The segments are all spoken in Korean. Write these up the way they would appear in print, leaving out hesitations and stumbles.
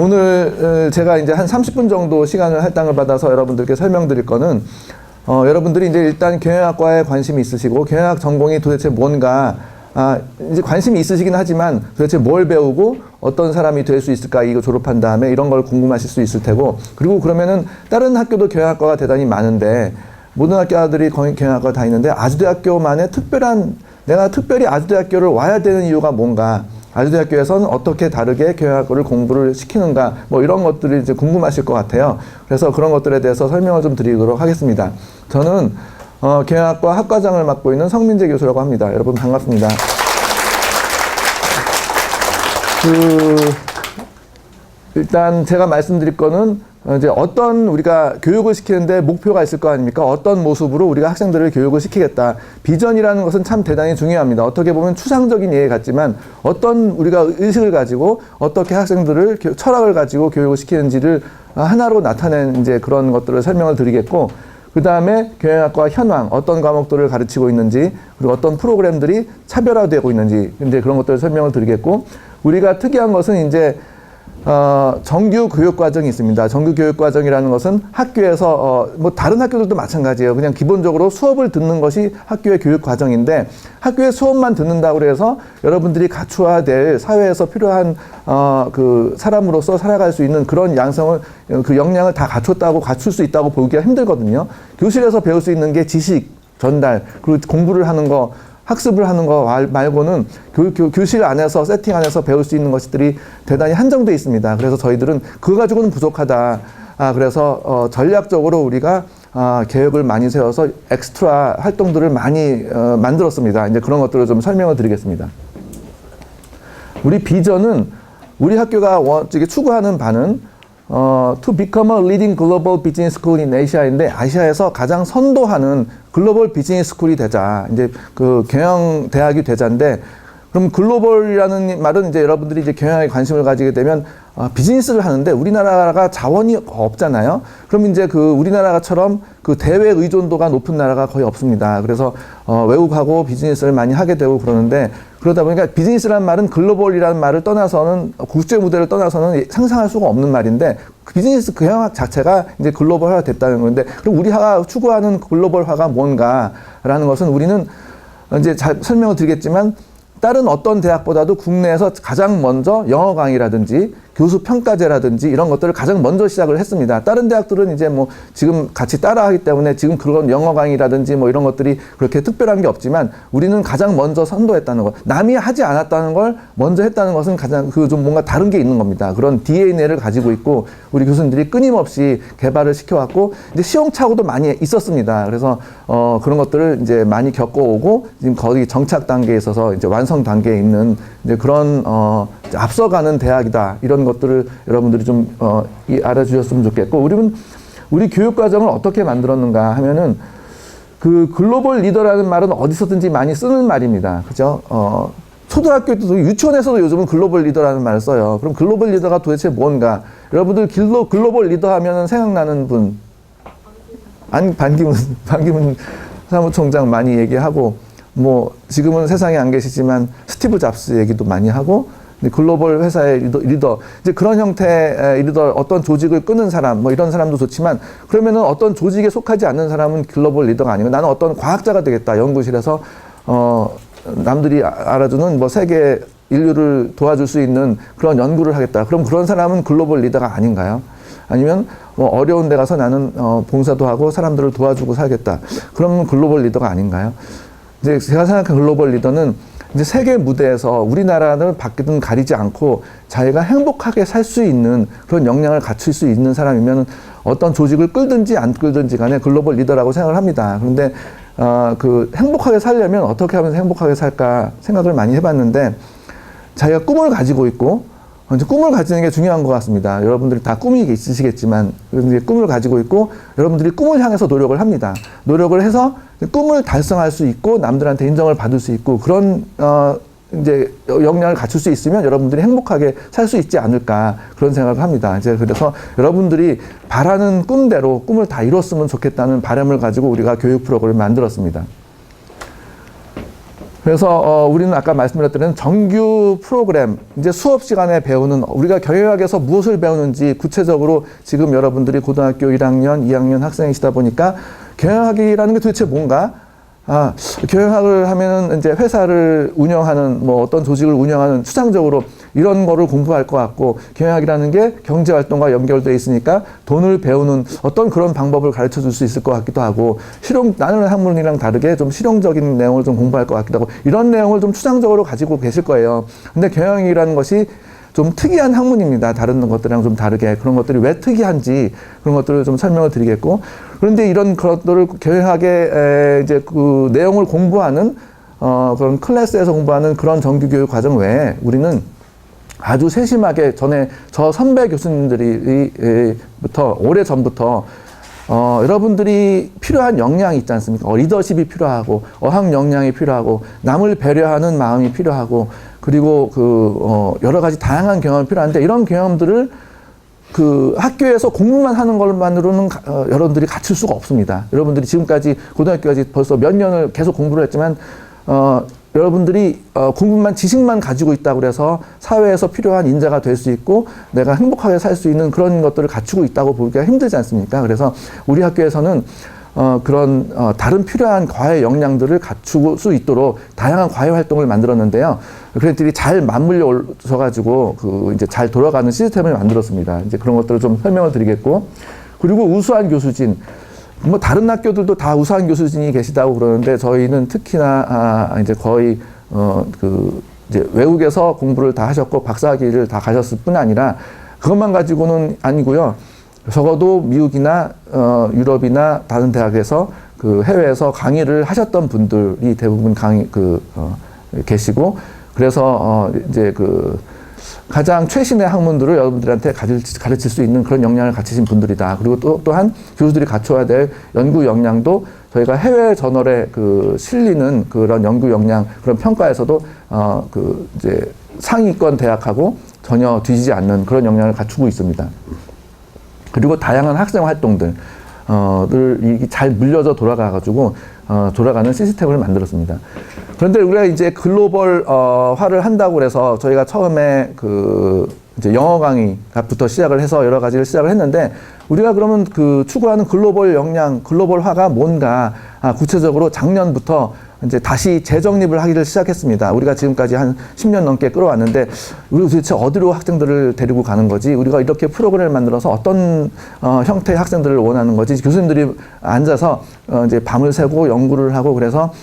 오늘 제가 이제 한 30분 정도 시간을 할당을 받아서 여러분들께 설명드릴 거는 여러분들이 이제 일단 경영학과에 관심이 있으시고 경영학 전공이 도대체 뭔가 이제 관심이 있으시긴 하지만 도대체 뭘 배우고 어떤 사람이 될 수 있을까 이거 졸업한 다음에 이런 걸 궁금하실 수 있을 테고 그리고 그러면은 다른 학교도 경영학과가 대단히 많은데 모든 학교들이 경영학과 다 있는데 아주대학교만의 내가 특별히 아주대학교를 와야 되는 이유가 뭔가 아주대학교에서는 어떻게 다르게 경영학과를 공부를 시키는가 뭐 이런 것들이 이제 궁금하실 것 같아요. 그래서 그런 것들에 대해서 설명을 좀 드리도록 하겠습니다. 저는 경영학과 학과장을 맡고 있는 성민재 교수라고 합니다. 여러분 반갑습니다. 일단 제가 말씀드릴 거는 이제 어떤 우리가 교육을 시키는데 목표가 있을 거 아닙니까? 어떤 모습으로 우리가 학생들을 교육을 시키겠다. 비전이라는 것은 참 대단히 중요합니다. 어떻게 보면 추상적인 예의 같지만 어떤 우리가 의식을 가지고 어떻게 학생들을 철학을 가지고 교육을 시키는지를 하나로 나타낸 이제 그런 것들을 설명을 드리겠고 그 다음에 경영학과 현황, 어떤 과목들을 가르치고 있는지, 그리고 어떤 프로그램들이 차별화되고 있는지, 이제 그런 것들을 설명을 드리겠고, 우리가 특이한 것은 이제, 정규 교육 과정이 있습니다. 정규 교육 과정이라는 것은 학교에서, 뭐 다른 학교들도 마찬가지예요. 그냥 기본적으로 수업을 듣는 것이 학교의 교육 과정인데, 학교의 수업만 듣는다고 해서 여러분들이 갖춰야 될 사회에서 필요한, 그 사람으로서 살아갈 수 있는 그런 양성을, 그 역량을 다 갖출 수 있다고 보기가 힘들거든요. 교실에서 배울 수 있는 게 지식 전달, 그리고 공부를 하는 거, 학습을 하는 거 말고는 교실 안에서 세팅 안에서 배울 수 있는 것들이 대단히 한정되어 있습니다. 그래서 저희들은 그거 가지고는 부족하다. 그래서 전략적으로 우리가 계획을 많이 세워서 엑스트라 활동들을 많이 만들었습니다. 이제 그런 것들을 좀 설명을 드리겠습니다. 우리 비전은 우리 학교가 추구하는 바는 to become a leading global business school in Asia인데 아시아에서 가장 선도하는 글로벌 비즈니스 스쿨이 되자. 이제 그 경영 대학이 되자인데 그럼 글로벌이라는 말은 이제 여러분들이 이제 경영에 관심을 가지게 되면 비즈니스를 하는데 우리나라가 자원이 없잖아요. 그럼 이제 그 우리나라처럼 그 대외 의존도가 높은 나라가 거의 없습니다. 그래서 외국하고 비즈니스를 많이 하게 되고 그러는데 그러다 보니까 비즈니스라는 말은 글로벌이라는 말을 떠나서는 국제 무대를 떠나서는 상상할 수가 없는 말인데 비즈니스 경영학 자체가 이제 글로벌화가 됐다는 건데 그럼 우리가 추구하는 글로벌화가 뭔가라는 것은 우리는 이제 잘 설명을 드리겠지만 다른 어떤 대학보다도 국내에서 가장 먼저 영어 강의라든지 교수 평가제라든지 이런 것들을 가장 먼저 시작을 했습니다. 다른 대학들은 이제 뭐 지금 같이 따라하기 때문에 지금 그런 영어 강의라든지 뭐 이런 것들이 그렇게 특별한 게 없지만 우리는 가장 먼저 선도했다는 것. 남이 하지 않았다는 걸 먼저 했다는 것은 가장 그 좀 뭔가 다른 게 있는 겁니다. 그런 DNA를 가지고 있고 우리 교수님들이 끊임없이 개발을 시켜왔고 이제 시행착오도 많이 있었습니다. 그래서 그런 것들을 이제 많이 겪어오고 지금 거의 정착 단계에 있어서 이제 완성 단계에 있는 이제 그런 앞서가는 대학이다. 이런 것들을 여러분들이 좀 알아주셨으면 좋겠고 우리 교육 과정을 어떻게 만들었는가 하면은 그 글로벌 리더라는 말은 어디서든지 많이 쓰는 말입니다. 그죠? 초등학교도 유치원에서도 요즘은 글로벌 리더라는 말을 써요. 그럼 글로벌 리더가 도대체 뭔가? 여러분들 글로벌 리더 하면은 생각나는 분? 반기문 사무총장 많이 얘기하고 뭐 지금은 세상에 안 계시지만 스티브 잡스 얘기도 많이 하고 글로벌 회사의 리더 이제 그런 형태의 리더 어떤 조직을 끄는 사람 뭐 이런 사람도 좋지만 그러면은 어떤 조직에 속하지 않는 사람은 글로벌 리더가 아니고 나는 어떤 과학자가 되겠다 연구실에서 남들이 알아주는 뭐 세계 인류를 도와줄 수 있는 그런 연구를 하겠다 그럼 그런 사람은 글로벌 리더가 아닌가요? 아니면 뭐 어려운 데 가서 나는 봉사도 하고 사람들을 도와주고 살겠다 그러면 글로벌 리더가 아닌가요? 이제 제가 생각한 글로벌 리더는 이제 세계 무대에서 우리나라를 밖이든 가리지 않고 자기가 행복하게 살 수 있는 그런 역량을 갖출 수 있는 사람이면 어떤 조직을 끌든지 안 끌든지 간에 글로벌 리더라고 생각을 합니다. 그런데 그 행복하게 살려면 어떻게 하면서 행복하게 살까 생각을 많이 해봤는데 자기가 꿈을 가지고 있고 이제 꿈을 가지는 게 중요한 것 같습니다. 여러분들이 다 꿈이 있으시겠지만 꿈을 가지고 있고 여러분들이 꿈을 향해서 노력을 합니다. 노력을 해서 꿈을 달성할 수 있고 남들한테 인정을 받을 수 있고 그런 이제 역량을 갖출 수 있으면 여러분들이 행복하게 살 수 있지 않을까 그런 생각을 합니다. 이제 그래서 여러분들이 바라는 꿈대로 꿈을 다 이뤘으면 좋겠다는 바람을 가지고 우리가 교육 프로그램을 만들었습니다. 그래서 우리는 아까 말씀드렸던 정규 프로그램, 이제 수업 시간에 배우는, 우리가 경영학에서 무엇을 배우는지 구체적으로 지금 여러분들이 고등학교 1학년, 2학년 학생이시다 보니까 경영학이라는 게 도대체 뭔가? 경영학을 하면은 이제 회사를 운영하는, 뭐 어떤 조직을 운영하는 추상적으로 이런 거를 공부할 것 같고, 경영학이라는 게 경제활동과 연결되어 있으니까 돈을 배우는 어떤 그런 방법을 가르쳐 줄 수 있을 것 같기도 하고, 나는 학문이랑 다르게 좀 실용적인 내용을 좀 공부할 것 같기도 하고, 이런 내용을 좀 추상적으로 가지고 계실 거예요. 근데 경영이라는 것이 좀 특이한 학문입니다. 다른 것들이랑 좀 다르게. 그런 것들이 왜 특이한지 그런 것들을 좀 설명을 드리겠고, 그런데 이런 것들을 경영학의 이제 그 내용을 공부하는 그런 클래스에서 공부하는 그런 정규 교육 과정 외에 우리는 아주 세심하게 전에 저 선배 교수님들이부터 오래 전부터 여러분들이 필요한 역량이 있지 않습니까? 리더십이 필요하고 어학 역량이 필요하고 남을 배려하는 마음이 필요하고 그리고 여러 가지 다양한 경험이 필요한데, 이런 경험들을 그 학교에서 공부만 하는 것만으로는 여러분들이 갖출 수가 없습니다. 여러분들이 지금까지 고등학교까지 벌써 몇 년을 계속 공부를 했지만 여러분들이 공부만 지식만 가지고 있다고 그래서 사회에서 필요한 인재가 될 수 있고 내가 행복하게 살 수 있는 그런 것들을 갖추고 있다고 보기가 힘들지 않습니까? 그래서 우리 학교에서는 그런 다른 필요한 과외 역량들을 갖추고 수 있도록 다양한 과외 활동을 만들었는데요. 그들이 잘 맞물려 오셔가지고 이제 잘 돌아가는 시스템을 만들었습니다. 이제 그런 것들을 좀 설명을 드리겠고, 그리고 우수한 교수진. 뭐 다른 학교들도 다 우수한 교수진이 계시다고 그러는데 저희는 특히나 이제 거의 이제 외국에서 공부를 다 하셨고 박사학위를 다 가셨을 뿐 아니라 그것만 가지고는 아니고요. 적어도 미국이나 유럽이나 다른 대학에서 그 해외에서 강의를 하셨던 분들이 대부분 계시고, 그래서 이제 가장 최신의 학문들을 여러분들한테 가르칠 수 있는 그런 역량을 갖추신 분들이다. 그리고 또한 교수들이 갖춰야 될 연구 역량도 저희가 해외 저널에 실리는 그런 연구 역량, 그런 평가에서도 이제 상위권 대학하고 전혀 뒤지지 않는 그런 역량을 갖추고 있습니다. 그리고 다양한 학생 활동들, 을 잘 물려져 돌아가가지고, 돌아가는 시스템을 만들었습니다. 그런데 우리가 이제 글로벌화를 한다고 그래서 저희가 처음에 이제 영어 강의부터 시작을 해서 여러 가지를 시작을 했는데, 우리가 그러면 추구하는 글로벌 역량, 글로벌화가 뭔가, 구체적으로 작년부터 이제 다시 재정립을 하기를 시작했습니다. 우리가 지금까지 한 10년 넘게 끌어왔는데, 우리 도대체 어디로 학생들을 데리고 가는 거지? 우리가 이렇게 프로그램을 만들어서 어떤 형태의 학생들을 원하는 거지? 교수님들이 앉아서 이제 밤을 새고 연구를 하고 그래서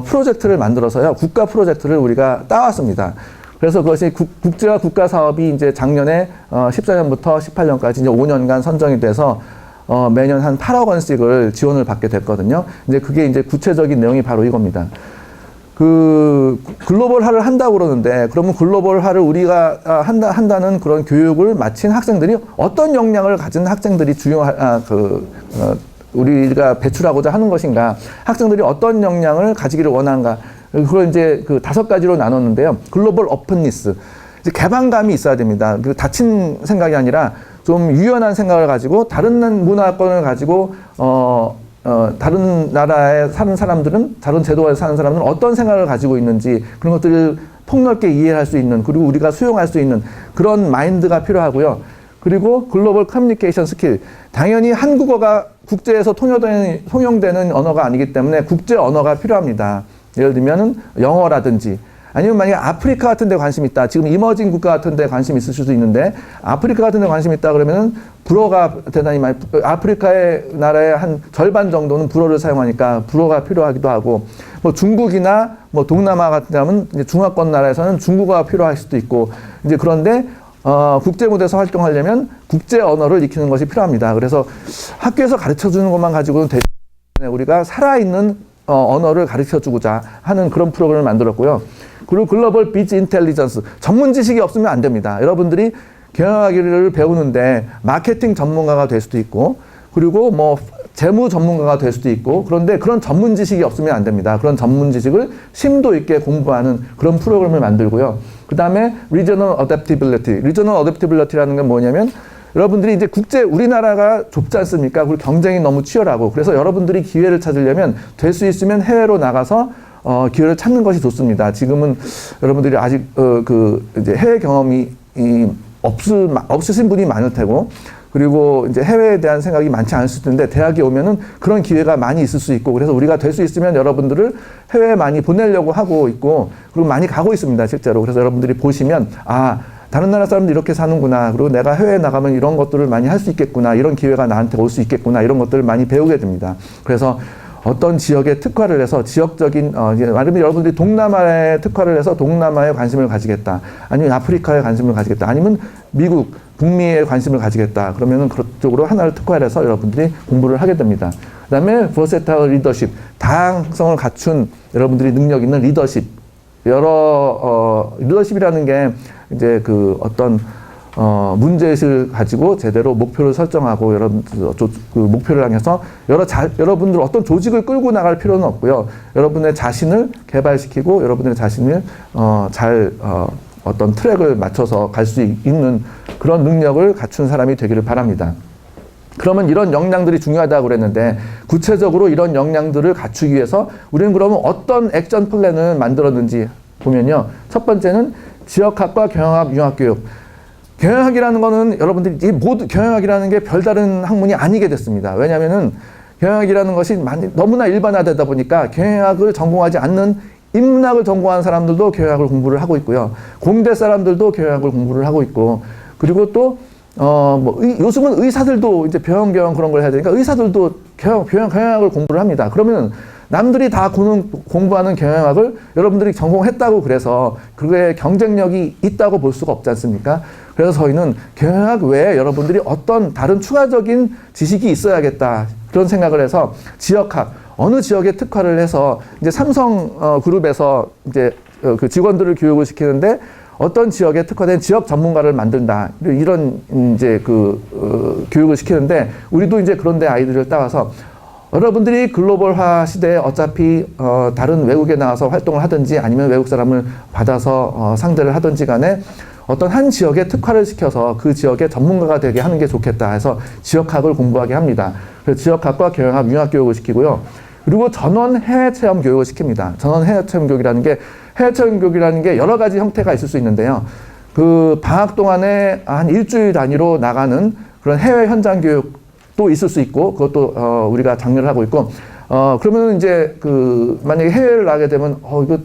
프로젝트를 만들어서요. 국가 프로젝트를 우리가 따왔습니다. 그래서 그것이 국제화 국가 사업이 이제 작년에 14년부터 18년까지 이제 5년간 선정이 돼서 매년 한 8억 원씩을 지원을 받게 됐거든요. 이제 그게 이제 구체적인 내용이 바로 이겁니다. 글로벌화를 한다고 그러는데, 그러면 글로벌화를 우리가 한다는 그런 교육을 마친 학생들이 어떤 역량을 가진 학생들이 우리가 배출하고자 하는 것인가, 학생들이 어떤 역량을 가지기를 원하는가, 그걸 이제 5가지로 나눴는데요. 글로벌 오픈니스. 이제 개방감이 있어야 됩니다. 닫힌 생각이 아니라 좀 유연한 생각을 가지고 다른 문화권을 가지고 다른 나라에 사는 사람들은, 다른 제도에 사는 사람들은 어떤 생각을 가지고 있는지 그런 것들을 폭넓게 이해할 수 있는, 그리고 우리가 수용할 수 있는 그런 마인드가 필요하고요. 그리고 글로벌 커뮤니케이션 스킬. 당연히 한국어가 국제에서 통용되는 언어가 아니기 때문에 국제 언어가 필요합니다. 예를 들면은 영어라든지, 아니면 만약에 아프리카 같은 데 관심이 있다. 지금 이머징 국가 같은 데 관심이 있을 수도 있는데, 아프리카 같은 데 관심이 있다 그러면은 불어가 대단히 많이, 아프리카의 나라의 한 절반 정도는 불어를 사용하니까 불어가 필요하기도 하고, 뭐 중국이나 뭐 동남아 같은 데 하면 이제 중화권 나라에서는 중국어가 필요할 수도 있고, 이제 그런데 국제 무대에서 활동하려면 국제 언어를 익히는 것이 필요합니다. 그래서 학교에서 가르쳐 주는 것만 가지고는 되지 않아요. 우리가 살아있는 언어를 가르쳐 주고자 하는 그런 프로그램을 만들었고요. 그리고 글로벌 비즈 인텔리전스. 전문 지식이 없으면 안 됩니다. 여러분들이 경영학을 배우는데 마케팅 전문가가 될 수도 있고, 그리고 뭐 재무 전문가가 될 수도 있고, 그런데 그런 전문 지식이 없으면 안 됩니다. 그런 전문 지식을 심도 있게 공부하는 그런 프로그램을 만들고요. 그 다음에 Regional Adaptability. Regional Adaptability라는 건 뭐냐면, 여러분들이 이제 우리나라가 좁지 않습니까? 그리고 경쟁이 너무 치열하고, 그래서 여러분들이 기회를 찾으려면 될 수 있으면 해외로 나가서 기회를 찾는 것이 좋습니다. 지금은 여러분들이 아직 이제 해외 경험이 없으신 분이 많을 테고, 그리고 이제 해외에 대한 생각이 많지 않을 텐데, 대학에 오면은 그런 기회가 많이 있을 수 있고, 그래서 우리가 될 수 있으면 여러분들을 해외에 많이 보내려고 하고 있고, 그리고 많이 가고 있습니다, 실제로. 그래서 여러분들이 보시면, 다른 나라 사람들 이렇게 사는구나. 그리고 내가 해외에 나가면 이런 것들을 많이 할 수 있겠구나. 이런 기회가 나한테 올 수 있겠구나. 이런 것들을 많이 배우게 됩니다. 그래서 어떤 지역에 특화를 해서 지역적인, 말하면 여러분들이 동남아에 특화를 해서 동남아에 관심을 가지겠다. 아니면 아프리카에 관심을 가지겠다. 아니면 미국, 북미에 관심을 가지겠다. 그러면은 그쪽으로 하나를 특화를 해서 여러분들이 공부를 하게 됩니다. 그 다음에 versatile leadership. 다양성을 갖춘 여러분들이 능력 있는 리더십. 리더십이라는 게 이제 문제의식을 가지고 제대로 목표를 설정하고 그 목표를 향해서 여러분들 어떤 조직을 끌고 나갈 필요는 없고요. 여러분의 자신을 개발시키고 여러분의 자신을 어떤 트랙을 맞춰서 갈 수 있는 그런 능력을 갖춘 사람이 되기를 바랍니다. 그러면 이런 역량들이 중요하다고 그랬는데, 구체적으로 이런 역량들을 갖추기 위해서 우리는 그러면 어떤 액션 플랜을 만들었는지 보면요. 첫 번째는 지역학과 경영학 융합교육. 경영학이라는 거는 여러분들이 모두 경영학이라는 게 별다른 학문이 아니게 됐습니다. 왜냐하면은 경영학이라는 것이 너무나 일반화되다 보니까 경영학을 전공하지 않는 인문학을 전공한 사람들도 경영학을 공부를 하고 있고요. 공대 사람들도 경영학을 공부를 하고 있고, 그리고 또 요즘은 의사들도 이제 병원 그런 걸 해야 되니까 의사들도 경영학을 공부를 합니다. 그러면 남들이 다 공부하는 경영학을 여러분들이 전공했다고 그래서 그게 경쟁력이 있다고 볼 수가 없지 않습니까? 그래서 저희는 경영학 외에 여러분들이 어떤 다른 추가적인 지식이 있어야겠다. 그런 생각을 해서 지역학, 어느 지역에 특화를 해서 이제 삼성 그룹에서 이제 그 직원들을 교육을 시키는데 어떤 지역에 특화된 지역 전문가를 만든다. 이런 이제 교육을 시키는데, 우리도 이제 그런데 아이들을 따와서 여러분들이 글로벌화 시대에 어차피 다른 외국에 나와서 활동을 하든지 아니면 외국 사람을 받아서 상대를 하든지 간에 어떤 한 지역에 특화를 시켜서 그 지역의 전문가가 되게 하는 게 좋겠다 해서 지역학을 공부하게 합니다. 그래서 지역학과 경영학 융합교육을 시키고요. 그리고 전원 해외 체험 교육을 시킵니다. 전원 해외 체험 교육이라는 게 여러 가지 형태가 있을 수 있는데요. 그 방학 동안에 한 일주일 단위로 나가는 그런 해외 현장 교육도 있을 수 있고, 그것도 우리가 장려를 하고 있고, 그러면 이제 만약에 해외를 나가게 되면 이거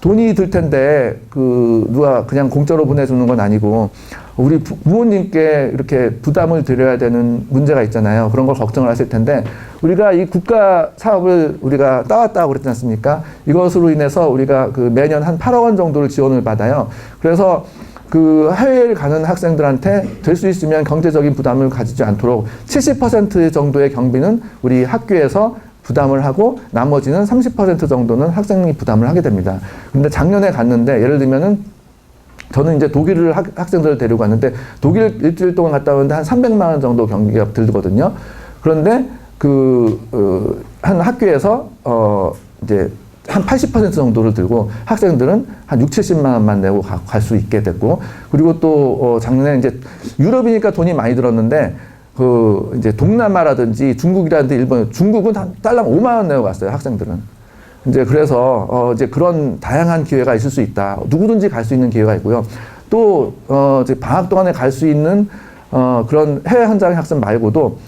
돈이 들 텐데 누가 그냥 공짜로 보내주는 건 아니고 우리 부모님께 이렇게 부담을 드려야 되는 문제가 있잖아요. 그런 걸 걱정을 하실 텐데, 우리가 이 국가 사업을 우리가 따왔다고 그랬지 않습니까? 이것으로 인해서 우리가 매년 한 8억 원 정도를 지원을 받아요. 그래서 해외를 가는 학생들한테 될 수 있으면 경제적인 부담을 가지지 않도록 70% 정도의 경비는 우리 학교에서 부담을 하고 나머지는 30% 정도는 학생이 부담을 하게 됩니다. 근데 작년에 갔는데, 예를 들면은 저는 이제 독일을 학생들을 데리고 갔는데, 독일 일주일 동안 갔다 오는데 한 300만 원 정도 경비가 들거든요. 그런데 한 학교에서 이제 한 80% 정도를 들고 학생들은 한 6, 70만 원만 내고 갈 수 있게 됐고, 그리고 또 작년에 이제 유럽이니까 돈이 많이 들었는데 이제 동남아라든지 중국이라든지 일본, 중국은 한 달랑 5만 원 내고 갔어요, 학생들은. 이제 그래서 이제 그런 다양한 기회가 있을 수 있다. 누구든지 갈 수 있는 기회가 있고요. 또 이제 방학 동안에 갈 수 있는 그런 해외 현장 학생 말고도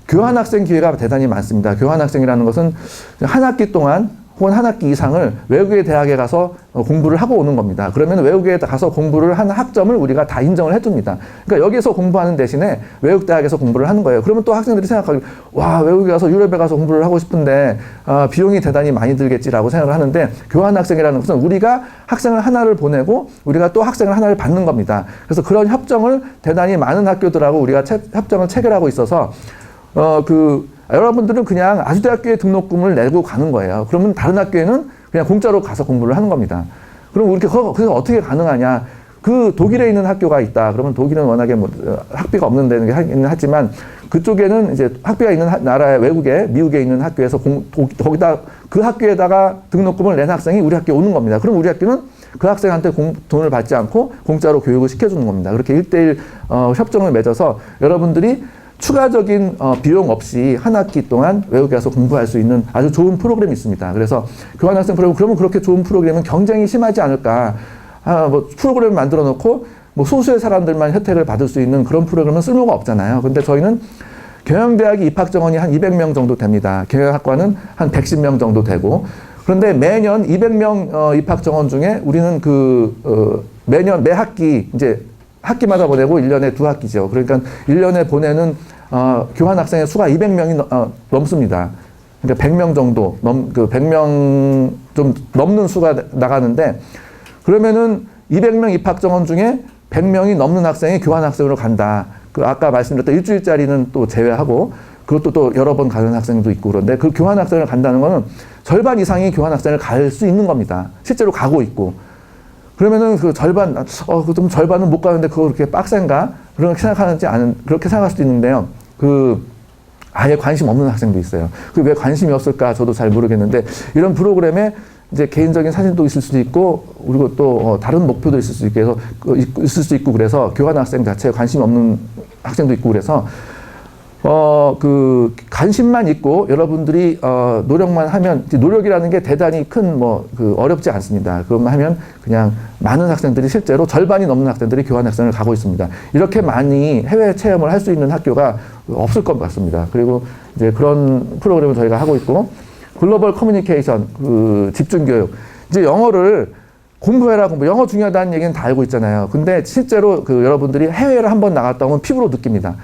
교환 학생 기회가 대단히 많습니다. 교환 학생이라는 것은 한 학기 동안 혹은 한 학기 이상을 외국의 대학에 가서 공부를 하고 오는 겁니다. 그러면 외국에 가서 공부를 한 학점을 우리가 다 인정을 해줍니다. 그러니까 여기서 공부하는 대신에 외국 대학에서 공부를 하는 거예요. 그러면 또 학생들이 생각하기, 와, 외국에 가서 유럽에 가서 공부를 하고 싶은데 비용이 대단히 많이 들겠지라고 생각을 하는데, 교환 학생이라는 것은 우리가 학생을 하나를 보내고 우리가 또 학생을 하나를 받는 겁니다. 그래서 그런 협정을 대단히 많은 학교들하고 우리가 협정을 체결하고 있어서 여러분들은 그냥 아주대학교에 등록금을 내고 가는 거예요. 그러면 다른 학교에는 그냥 공짜로 가서 공부를 하는 겁니다. 그럼 그래서 어떻게 가능하냐? 독일에 있는 학교가 있다. 그러면 독일은 워낙에 학비가 없는 데는 하지만 그쪽에는 이제 학비가 있는 나라의 외국에, 미국에 있는 학교에서 거기다 그 학교에다가 등록금을 낸 학생이 우리 학교에 오는 겁니다. 그럼 우리 학교는 그 학생한테 돈을 받지 않고 공짜로 교육을 시켜주는 겁니다. 그렇게 1:1 협정을 맺어서 여러분들이 추가적인 비용 없이 한 학기 동안 외국에 가서 공부할 수 있는 아주 좋은 프로그램이 있습니다. 그래서 교환학생 프로그램, 그러면 그렇게 좋은 프로그램은 경쟁이 심하지 않을까. 뭐 프로그램을 만들어 놓고 뭐 소수의 사람들만 혜택을 받을 수 있는 그런 프로그램은 쓸모가 없잖아요. 근데 저희는 경영대학이 입학 정원이 한 200명 정도 됩니다. 경영학과는 한 110명 정도 되고, 그런데 매년 200명 입학 정원 중에 우리는 매년 매 학기 이제 학기마다 보내고 1년에 2학기죠. 그러니까 1년에 보내는 교환 학생의 수가 200명이 넘습니다. 그러니까 100명 정도 100명 좀 넘는 수가 나가는데, 그러면은 200명 입학 정원 중에 100명이 넘는 학생이 교환 학생으로 간다. 아까 말씀드렸던 일주일짜리는 또 제외하고, 그것도 또 여러 번 가는 학생도 있고, 그런데 그 교환 학생을 간다는 거는 절반 이상이 교환 학생을 갈 수 있는 겁니다. 실제로 가고 있고. 그러면은 그 절반, 좀 절반은 못 가는데 그거 그렇게 빡센가? 그렇게 생각할 수도 있는데요. 아예 관심 없는 학생도 있어요. 왜 관심이 없을까? 저도 잘 모르겠는데, 이런 프로그램에 이제 개인적인 사진도 있을 수도 있고, 그리고 또 다른 목표도 있을 수 있고, 그래서 교환 학생 자체에 관심이 없는 학생도 있고, 그래서 관심만 있고 여러분들이 노력만 하면, 노력이라는 게 대단히 큰 어렵지 않습니다. 그것만 하면 그냥 많은 학생들이, 실제로 절반이 넘는 학생들이 교환 학생을 가고 있습니다. 이렇게 많이 해외 체험을 할 수 있는 학교가 없을 것 같습니다. 그리고 이제 그런 프로그램을 저희가 하고 있고, 글로벌 커뮤니케이션, 집중교육. 이제 영어를 공부해라, 영어 중요하다는 얘기는 다 알고 있잖아요. 근데 실제로 여러분들이 해외를 한번 나갔다 오면 피부로 느낍니다.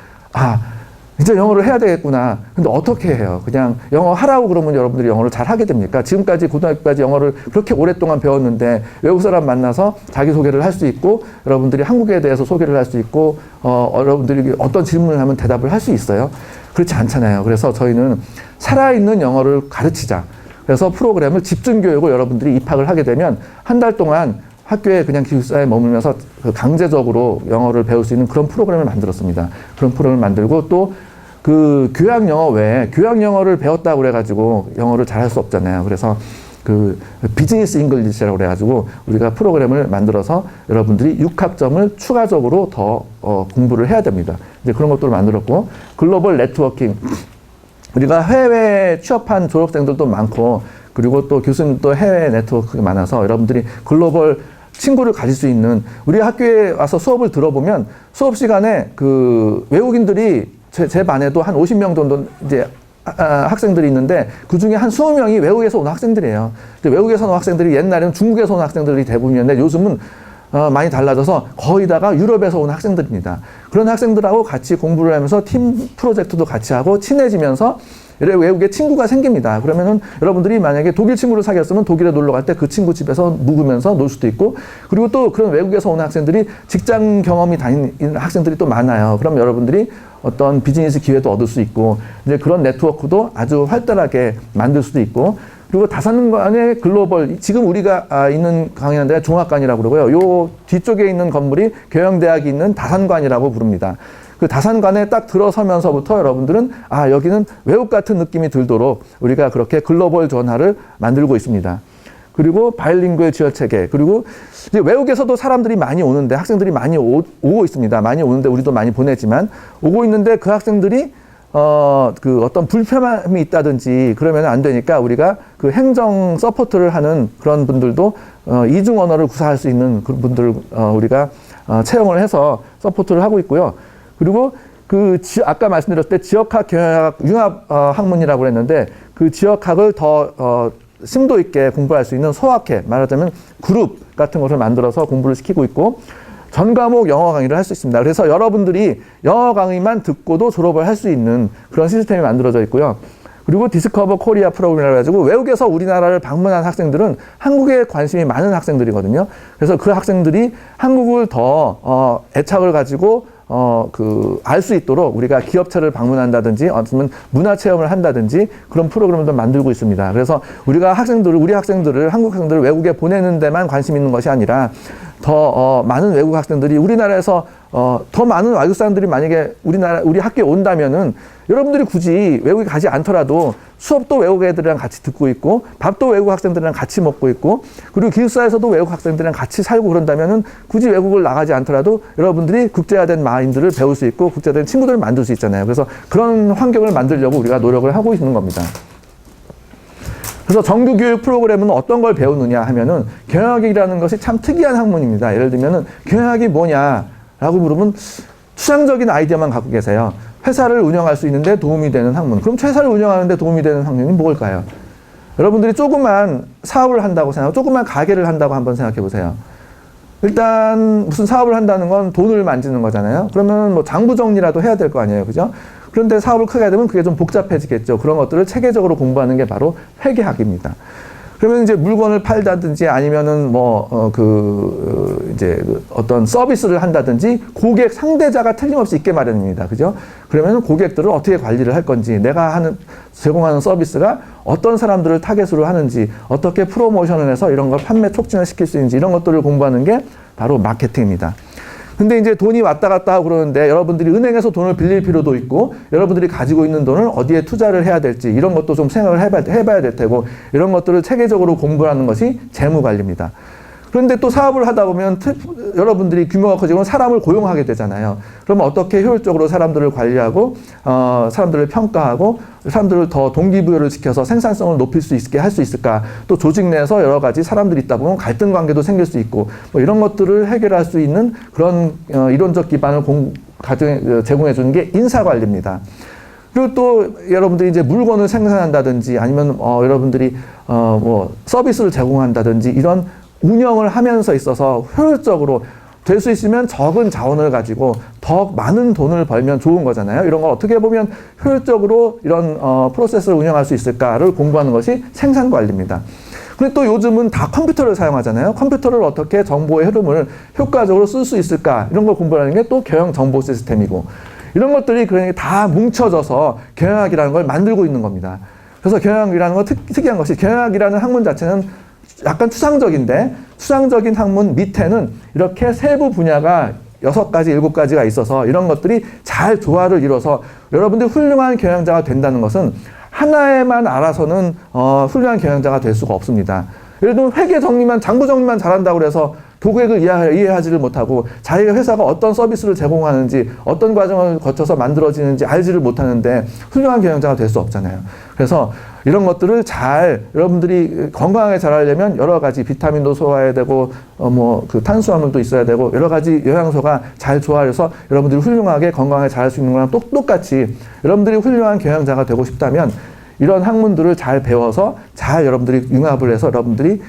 이제 영어를 해야 되겠구나. 근데 어떻게 해요? 그냥 영어 하라고 그러면 여러분들이 영어를 잘 하게 됩니까? 지금까지 고등학교까지 영어를 그렇게 오랫동안 배웠는데 외국 사람 만나서 자기소개를 할 수 있고, 여러분들이 한국에 대해서 소개를 할 수 있고, 여러분들이 어떤 질문을 하면 대답을 할 수 있어요? 그렇지 않잖아요. 그래서 저희는 살아있는 영어를 가르치자. 그래서 프로그램을 집중교육을 여러분들이 입학을 하게 되면 한 달 동안 학교에 그냥 기숙사에 머물면서 강제적으로 영어를 배울 수 있는 그런 프로그램을 만들었습니다. 그런 프로그램을 만들고, 또 교양 영어 외에 교양 영어를 배웠다고 그래가지고 영어를 잘할 수 없잖아요. 그래서 비즈니스 잉글리시라고 그래가지고 우리가 프로그램을 만들어서 여러분들이 6학점을 추가적으로 더 공부를 해야 됩니다. 이제 그런 것들을 만들었고, 글로벌 네트워킹. 우리가 해외 취업한 졸업생들도 많고, 그리고 또 교수님도 해외 네트워크가 많아서 여러분들이 글로벌 친구를 가질 수 있는, 우리 학교에 와서 수업을 들어보면 수업 시간에 외국인들이 제 반에도 한 50명 정도 이제 학생들이 있는데, 그 중에 한 20명이 외국에서 온 학생들이에요. 외국에서 온 학생들이 옛날에는 중국에서 온 학생들이 대부분이었는데, 요즘은 많이 달라져서 거의 다가 유럽에서 온 학생들입니다. 그런 학생들하고 같이 공부를 하면서 팀 프로젝트도 같이 하고 친해지면서 외국에 친구가 생깁니다. 그러면은 여러분들이 만약에 독일 친구를 사귀었으면 독일에 놀러 갈 때 그 친구 집에서 묵으면서 놀 수도 있고, 그리고 또 그런 외국에서 오는 학생들이 직장 경험이 다니는 학생들이 또 많아요. 그럼 여러분들이 어떤 비즈니스 기회도 얻을 수 있고, 이제 그런 네트워크도 아주 활달하게 만들 수도 있고, 그리고 다산관의 글로벌, 지금 우리가 있는 강의하는 데가 종합관이라고 그러고요. 요 뒤쪽에 있는 건물이 경영대학이 있는 다산관이라고 부릅니다. 그 다산관에 딱 들어서면서부터 여러분들은 여기는 외국 같은 느낌이 들도록 우리가 그렇게 글로벌 전화를 만들고 있습니다. 그리고 바이링구얼 지원체계, 그리고 이제 외국에서도 사람들이 많이 오는데, 학생들이 많이 오고 있습니다. 많이 오는데 우리도 많이 보내지만 오고 있는데, 그 학생들이 어떤 불편함이 있다든지 그러면 안 되니까 우리가 행정 서포트를 하는 그런 분들도 이중 언어를 구사할 수 있는 그런 분들 우리가 채용을 해서 서포트를 하고 있고요. 그리고 아까 말씀드렸을 때 지역학, 경영학, 융합 학문이라고 그랬는데, 그 지역학을 더 심도 있게 공부할 수 있는 소학회, 말하자면 그룹 같은 것을 만들어서 공부를 시키고 있고, 전 과목 영어 강의를 할 수 있습니다. 그래서 여러분들이 영어 강의만 듣고도 졸업을 할 수 있는 그런 시스템이 만들어져 있고요. 그리고 디스커버 코리아 프로그램이라고 해가지고 외국에서 우리나라를 방문한 학생들은 한국에 관심이 많은 학생들이거든요. 그래서 그 학생들이 한국을 더 애착을 가지고 알 수 있도록 우리가 기업체를 방문한다든지, 아니면 문화 체험을 한다든지 그런 프로그램도 만들고 있습니다. 그래서 우리 학생들을, 한국 학생들을 외국에 보내는 데만 관심 있는 것이 아니라 더 많은 외국 학생들이 우리나라에서 더 많은 외국 사람들이 만약에 우리 학교에 온다면은 여러분들이 굳이 외국에 가지 않더라도 수업도 외국 애들이랑 같이 듣고 있고 밥도 외국 학생들이랑 같이 먹고 있고 그리고 기숙사에서도 외국 학생들이랑 같이 살고 그런다면은 굳이 외국을 나가지 않더라도 여러분들이 국제화된 마인드를 배울 수 있고 국제화된 친구들을 만들 수 있잖아요. 그래서 그런 환경을 만들려고 우리가 노력을 하고 있는 겁니다. 그래서 정규 교육 프로그램은 어떤 걸 배우느냐 하면은 경영학이라는 것이 참 특이한 학문입니다. 예를 들면은 경영학이 뭐냐라고 물으면 추상적인 아이디어만 갖고 계세요. 회사를 운영할 수 있는데 도움이 되는 학문. 그럼 회사를 운영하는데 도움이 되는 학문이 뭘까요? 여러분들이 조그만 사업을 한다고 생각하고 조그만 가게를 한다고 한번 생각해 보세요. 일단 무슨 사업을 한다는 건 돈을 만지는 거잖아요. 그러면 뭐 장부 정리라도 해야 될 거 아니에요. 그죠? 그런데 사업을 크게 하게 되면 그게 좀 복잡해지겠죠. 그런 것들을 체계적으로 공부하는 게 바로 회계학입니다. 그러면 이제 물건을 팔다든지 아니면은 어떤 서비스를 한다든지 고객 상대자가 틀림없이 있게 마련입니다. 그죠? 그러면 고객들을 어떻게 관리를 할 건지, 내가 제공하는 서비스가 어떤 사람들을 타겟으로 하는지, 어떻게 프로모션을 해서 이런 걸 판매 촉진을 시킬 수 있는지 이런 것들을 공부하는 게 바로 마케팅입니다. 근데 이제 돈이 왔다 갔다 하고 그러는데 여러분들이 은행에서 돈을 빌릴 필요도 있고 여러분들이 가지고 있는 돈을 어디에 투자를 해야 될지 이런 것도 좀 생각을 해봐야 될 테고 이런 것들을 체계적으로 공부하는 것이 재무관리입니다. 그런데 또 사업을 하다 보면 여러분들이 규모가 커지면 사람을 고용하게 되잖아요. 그러면 어떻게 효율적으로 사람들을 관리하고 사람들을 평가하고 사람들을 더 동기부여를 시켜서 생산성을 높일 수 있게 할 수 있을까? 또 조직 내에서 여러 가지 사람들이 있다 보면 갈등 관계도 생길 수 있고 뭐 이런 것들을 해결할 수 있는 그런 이론적 기반을 제공해 주는 게 인사관리입니다. 그리고 또 여러분들이 이제 물건을 생산한다든지 아니면 여러분들이 뭐 서비스를 제공한다든지 이런 운영을 하면서 있어서 효율적으로 될 수 있으면 적은 자원을 가지고 더 많은 돈을 벌면 좋은 거잖아요. 이런 걸 어떻게 보면 효율적으로 이런 프로세스를 운영할 수 있을까를 공부하는 것이 생산관리입니다. 그리고 또 요즘은 다 컴퓨터를 사용하잖아요. 컴퓨터를 어떻게 정보의 흐름을 효과적으로 쓸 수 있을까 이런 걸 공부하는 게 또 경영 정보 시스템이고 이런 것들이 그러니까 다 뭉쳐져서 경영학이라는 걸 만들고 있는 겁니다. 그래서 경영학이라는 건 특이한 것이 경영학이라는 학문 자체는 약간 추상적인 학문 밑에는 이렇게 세부 분야가 6가지, 7가지가 있어서 이런 것들이 잘 조화를 이뤄서 여러분들이 훌륭한 경영자가 된다는 것은 하나에만 알아서는 훌륭한 경영자가 될 수가 없습니다. 예를 들면 회계 정리만, 장부 정리만 잘한다고 해서 고객을 이해하지를 못하고 자기가 회사가 어떤 서비스를 제공하는지 어떤 과정을 거쳐서 만들어지는지 알지를 못하는데 훌륭한 경영자가 될 수 없잖아요. 그래서 이런 것들을 여러분들이 건강하게 자라려면 여러 가지 비타민도 소화해야 되고 탄수화물도 있어야 되고 여러 가지 영양소가 잘 조화해서 여러분들이 훌륭하게 건강하게 자랄 수 있는 거랑 똑같이 여러분들이 훌륭한 경영자가 되고 싶다면 이런 학문들을 잘 배워서 잘 여러분들이 융합을 해서 여러분들이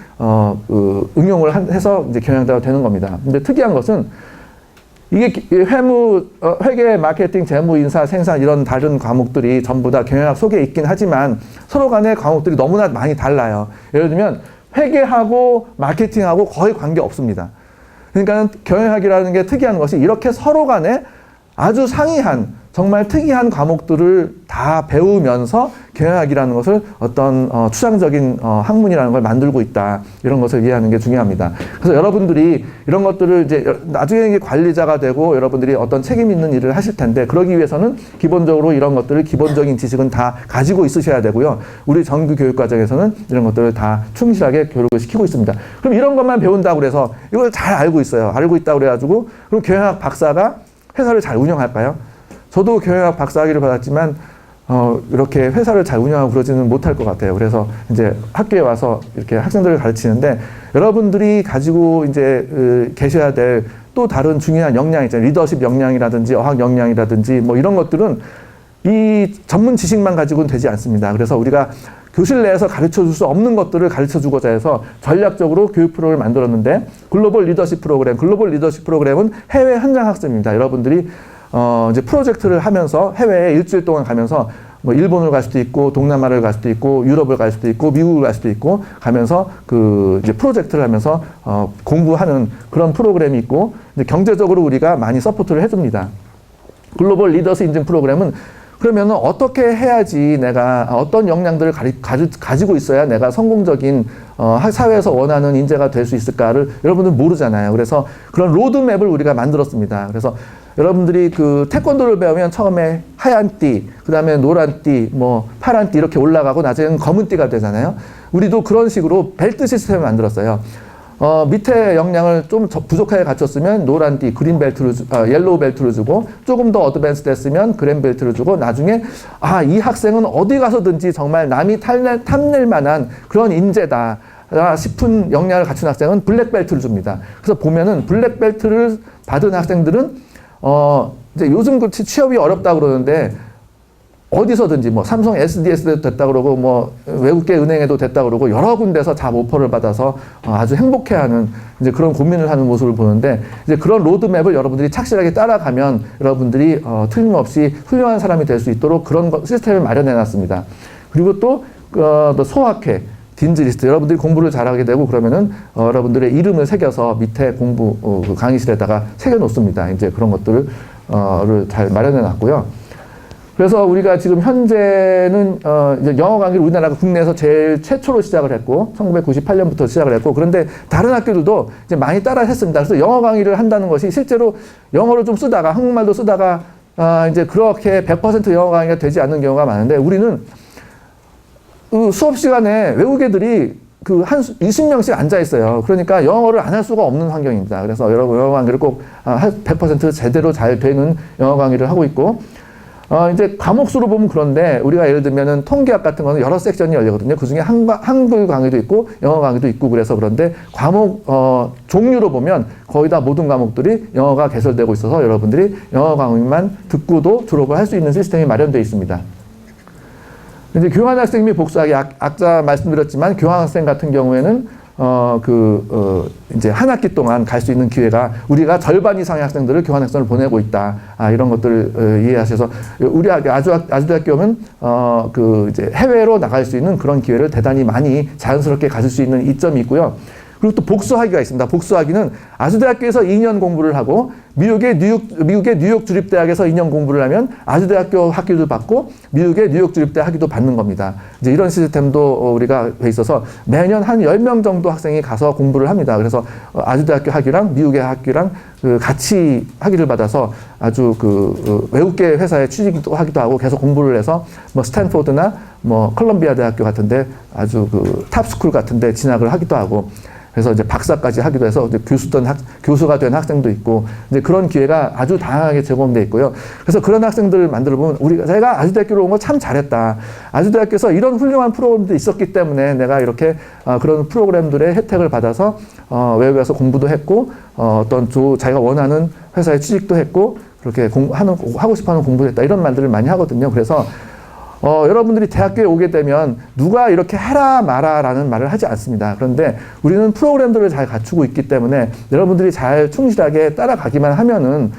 응용을 해서 이제 경영자가 되는 겁니다. 근데 특이한 것은 이게 회계, 마케팅, 재무, 인사, 생산 이런 다른 과목들이 전부 다 경영학 속에 있긴 하지만 서로 간의 과목들이 너무나 많이 달라요. 예를 들면 회계하고 마케팅하고 거의 관계 없습니다. 그러니까 경영학이라는 게 특이한 것이 이렇게 서로 간에 아주 상이한 정말 특이한 과목들을 다 배우면서 경영학이라는 것을 어떤 추상적인 학문이라는 걸 만들고 있다. 이런 것을 이해하는 게 중요합니다. 그래서 여러분들이 이런 것들을 이제 나중에 관리자가 되고 여러분들이 어떤 책임 있는 일을 하실 텐데 그러기 위해서는 기본적으로 이런 것들을 기본적인 지식은 다 가지고 있으셔야 되고요. 우리 정규 교육 과정에서는 이런 것들을 다 충실하게 교육을 시키고 있습니다. 그럼 이런 것만 배운다고 그래서 이걸 잘 알고 있어요. 알고 있다고 그래가지고 그럼 경영학 박사가 회사를 잘 운영할까요? 저도 경영학 박사학위를 받았지만 이렇게 회사를 잘 운영하고 그러지는 못할 것 같아요. 그래서 이제 학교에 와서 이렇게 학생들을 가르치는데 여러분들이 가지고 이제 계셔야 될 또 다른 중요한 역량이 있잖아요. 리더십 역량이라든지 어학 역량이라든지 뭐 이런 것들은 이 전문 지식만 가지고는 되지 않습니다. 그래서 우리가 교실 내에서 가르쳐 줄 수 없는 것들을 가르쳐 주고자 해서 전략적으로 교육 프로그램을 만들었는데 글로벌 리더십 프로그램은 해외 현장 학습입니다. 여러분들이 이제 프로젝트를 하면서 해외에 일주일 동안 가면서 뭐 일본을 갈 수도 있고 동남아를 갈 수도 있고 유럽을 갈 수도 있고 미국을 갈 수도 있고 가면서 이제 프로젝트를 하면서 공부하는 그런 프로그램이 있고 이제 경제적으로 우리가 많이 서포트를 해줍니다. 글로벌 리더스 인증 프로그램은 그러면은 어떻게 해야지 내가 어떤 역량들을 가지고 있어야 내가 성공적인 사회에서 원하는 인재가 될 수 있을까를 여러분들 모르잖아요. 그래서 그런 로드맵을 우리가 만들었습니다. 그래서 여러분들이 그 태권도를 배우면 처음에 하얀 띠, 그 다음에 노란 띠, 뭐 파란 띠 이렇게 올라가고 나중에는 검은 띠가 되잖아요. 우리도 그런 식으로 벨트 시스템을 만들었어요. 밑에 역량을 좀 부족하게 갖췄으면 노란 띠, 그린 벨트를 옐로우 벨트를 주고 조금 더 어드밴스 됐으면 그린 벨트를 주고 나중에 이 학생은 어디 가서든지 정말 남이 탐낼 만한 그런 인재다 싶은 역량을 갖춘 학생은 블랙 벨트를 줍니다. 그래서 보면은 블랙 벨트를 받은 학생들은 이제 요즘 그 취업이 어렵다고 그러는데 어디서든지 뭐 삼성 SDS도 됐다 그러고 뭐 외국계 은행에도 됐다 그러고 여러 군데서 잡 오퍼를 받아서 아주 행복해하는 이제 그런 고민을 하는 모습을 보는데 이제 그런 로드맵을 여러분들이 착실하게 따라가면 여러분들이 틀림없이 훌륭한 사람이 될 수 있도록 그런 시스템을 마련해 놨습니다. 그리고 또 소학회 딘즈리스트 여러분들이 공부를 잘하게 되고 그러면은 여러분들의 이름을 새겨서 밑에 공부 그 강의실에다가 새겨 놓습니다. 이제 그런 것들을 잘 마련해 놨고요. 그래서 우리가 지금 현재는 이제 영어 강의를 우리나라가 국내에서 제일 최초로 시작을 했고 1998년부터 시작을 했고 그런데 다른 학교들도 이제 많이 따라 했습니다. 그래서 영어 강의를 한다는 것이 실제로 영어를 좀 쓰다가 한국말도 쓰다가 이제 그렇게 100% 영어 강의가 되지 않는 경우가 많은데 우리는 그 수업 시간에 외국애들이 그 한 20명씩 앉아 있어요. 그러니까 영어를 안 할 수가 없는 환경입니다. 그래서 여러분 영어 강의를 꼭 100% 제대로 잘 되는 영어 강의를 하고 있고 이제 과목 수로 보면 그런데 우리가 예를 들면은 통계학 같은 거는 여러 섹션이 열리거든요. 그 중에 한글 강의도 있고 영어 강의도 있고 그래서 그런데 과목 종류로 보면 거의 다 모든 과목들이 영어가 개설되고 있어서 여러분들이 영어 강의만 듣고도 졸업을 할 수 있는 시스템이 마련되어 있습니다. 이제 교환학생 및 복수학이 아까 말씀드렸지만 교환학생 같은 경우에는 이제 한 학기 동안 갈 수 있는 기회가 우리가 절반 이상의 학생들을 교환학생을 보내고 있다. 이런 것들을 이해하셔서 우리 아주대학교는 이제 해외로 나갈 수 있는 그런 기회를 대단히 많이 자연스럽게 가질 수 있는 이점이 있고요. 그리고 또 복수학위가 있습니다. 복수학위는 아주대학교에서 2년 공부를 하고 미국의 뉴욕 주립대학에서 2년 공부를 하면 아주대학교 학위도 받고 미국의 뉴욕 주립대 학위도 받는 겁니다. 이제 이런 시스템도 우리가 돼 있어서 매년 한 10명 정도 학생이 가서 공부를 합니다. 그래서 아주대학교 학위랑 미국의 학위랑 같이 학위를 받아서 아주 외국계 회사에 취직도 하기도 하고 계속 공부를 해서 뭐 스탠포드나 뭐 컬럼비아 대학교 같은데 아주 탑스쿨 같은데 진학을 하기도 하고 그래서 이제 박사까지 하기도 해서 이제 교수가 된 학생도 있고 이제 그런 기회가 아주 다양하게 제공돼 있고요. 그래서 그런 학생들을 만들어 보면 제가 아주대학교로 온 거 참 잘했다. 아주대학교에서 이런 훌륭한 프로그램도 있었기 때문에 내가 이렇게 그런 프로그램들의 혜택을 받아서 외국에서 공부도 했고 어떤 자기가 원하는 회사에 취직도 했고 그렇게 하고 싶어하는 공부를 했다. 이런 말들을 많이 하거든요. 그래서 여러분들이 대학교에 오게 되면 누가 이렇게 해라 마라라는 말을 하지 않습니다. 그런데 우리는 프로그램들을 잘 갖추고 있기 때문에 여러분들이 잘 충실하게 따라가기만 하면은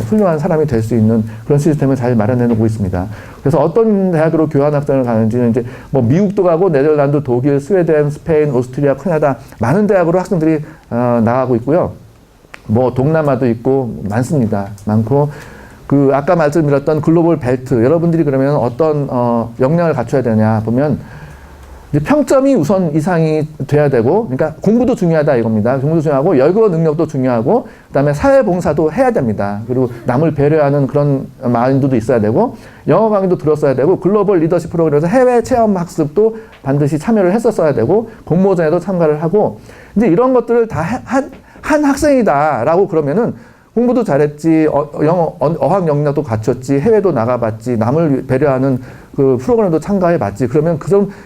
훌륭한 사람이 될 수 있는 그런 시스템을 잘 마련해 놓고 있습니다. 그래서 어떤 대학으로 교환학생을 가는지는 이제 뭐 미국도 가고 네덜란드, 독일, 스웨덴, 스페인, 오스트리아, 캐나다 많은 대학으로 학생들이 나가고 있고요. 뭐 동남아도 있고 많습니다. 많고 아까 말씀드렸던 글로벌 벨트, 여러분들이 그러면 어떤, 역량을 갖춰야 되냐 보면, 이제 평점이 우선 이상이 돼야 되고, 그러니까 공부도 중요하다 이겁니다. 공부도 중요하고, 열거 능력도 중요하고, 그 다음에 사회봉사도 해야 됩니다. 그리고 남을 배려하는 그런 마인드도 있어야 되고, 영어 강의도 들었어야 되고, 글로벌 리더십 프로그램에서 해외 체험 학습도 반드시 참여를 했었어야 되고, 공모전에도 참가를 하고, 이제 이런 것들을 다 한 학생이다라고 그러면은, 공부도 잘했지, 어학 역량도 갖췄지, 해외도 나가봤지, 남을 배려하는 그 프로그램도 참가해봤지. 그러면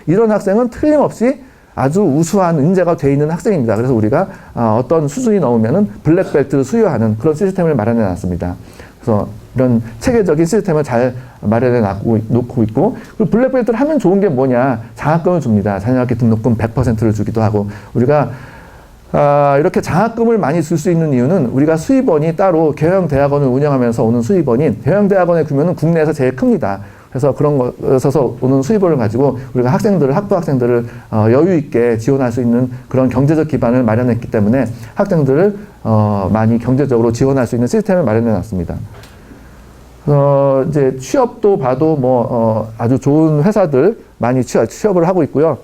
이런 학생은 틀림없이 아주 우수한 인재가 돼 있는 학생입니다. 그래서 우리가 어떤 수준이 넘으면은 블랙벨트를 수여하는 그런 시스템을 마련해 놨습니다. 그래서 이런 체계적인 시스템을 잘 마련해 놓고 있고, 그리고 블랙벨트를 하면 좋은 게 뭐냐? 장학금을 줍니다. 자녀학교 등록금 100%를 주기도 하고, 우리가 이렇게 장학금을 많이 줄 수 있는 이유는 우리가 수입원이 따로 경영대학원을 운영하면서 오는 수입원인 경영대학원의 규모는 국내에서 제일 큽니다. 그래서 그런 것에서 오는 수입원을 가지고 우리가 학부 학생들을 여유 있게 지원할 수 있는 그런 경제적 기반을 마련했기 때문에 학생들을 많이 경제적으로 지원할 수 있는 시스템을 마련해 놨습니다. 이제 취업도 봐도 아주 좋은 회사들 많이 취업을 하고 있고요.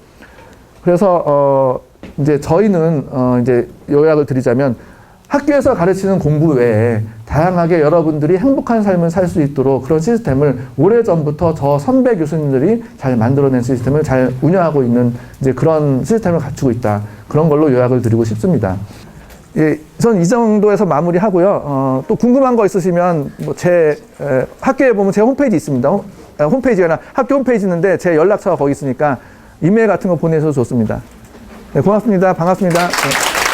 그래서 이제 저희는 이제 요약을 드리자면 학교에서 가르치는 공부 외에 다양하게 여러분들이 행복한 삶을 살 수 있도록 그런 시스템을 오래전부터 저 선배 교수님들이 잘 만들어낸 시스템을 잘 운영하고 있는 이제 그런 시스템을 갖추고 있다. 그런 걸로 요약을 드리고 싶습니다. 예, 전 이 정도에서 마무리하고요. 또 궁금한 거 있으시면 제 학교에 보면 제 홈페이지 있습니다. 홈페이지가 아니라 학교 홈페이지 있는데 제 연락처가 거기 있으니까 이메일 같은 거 보내셔도 좋습니다. 네, 고맙습니다. 반갑습니다. 네.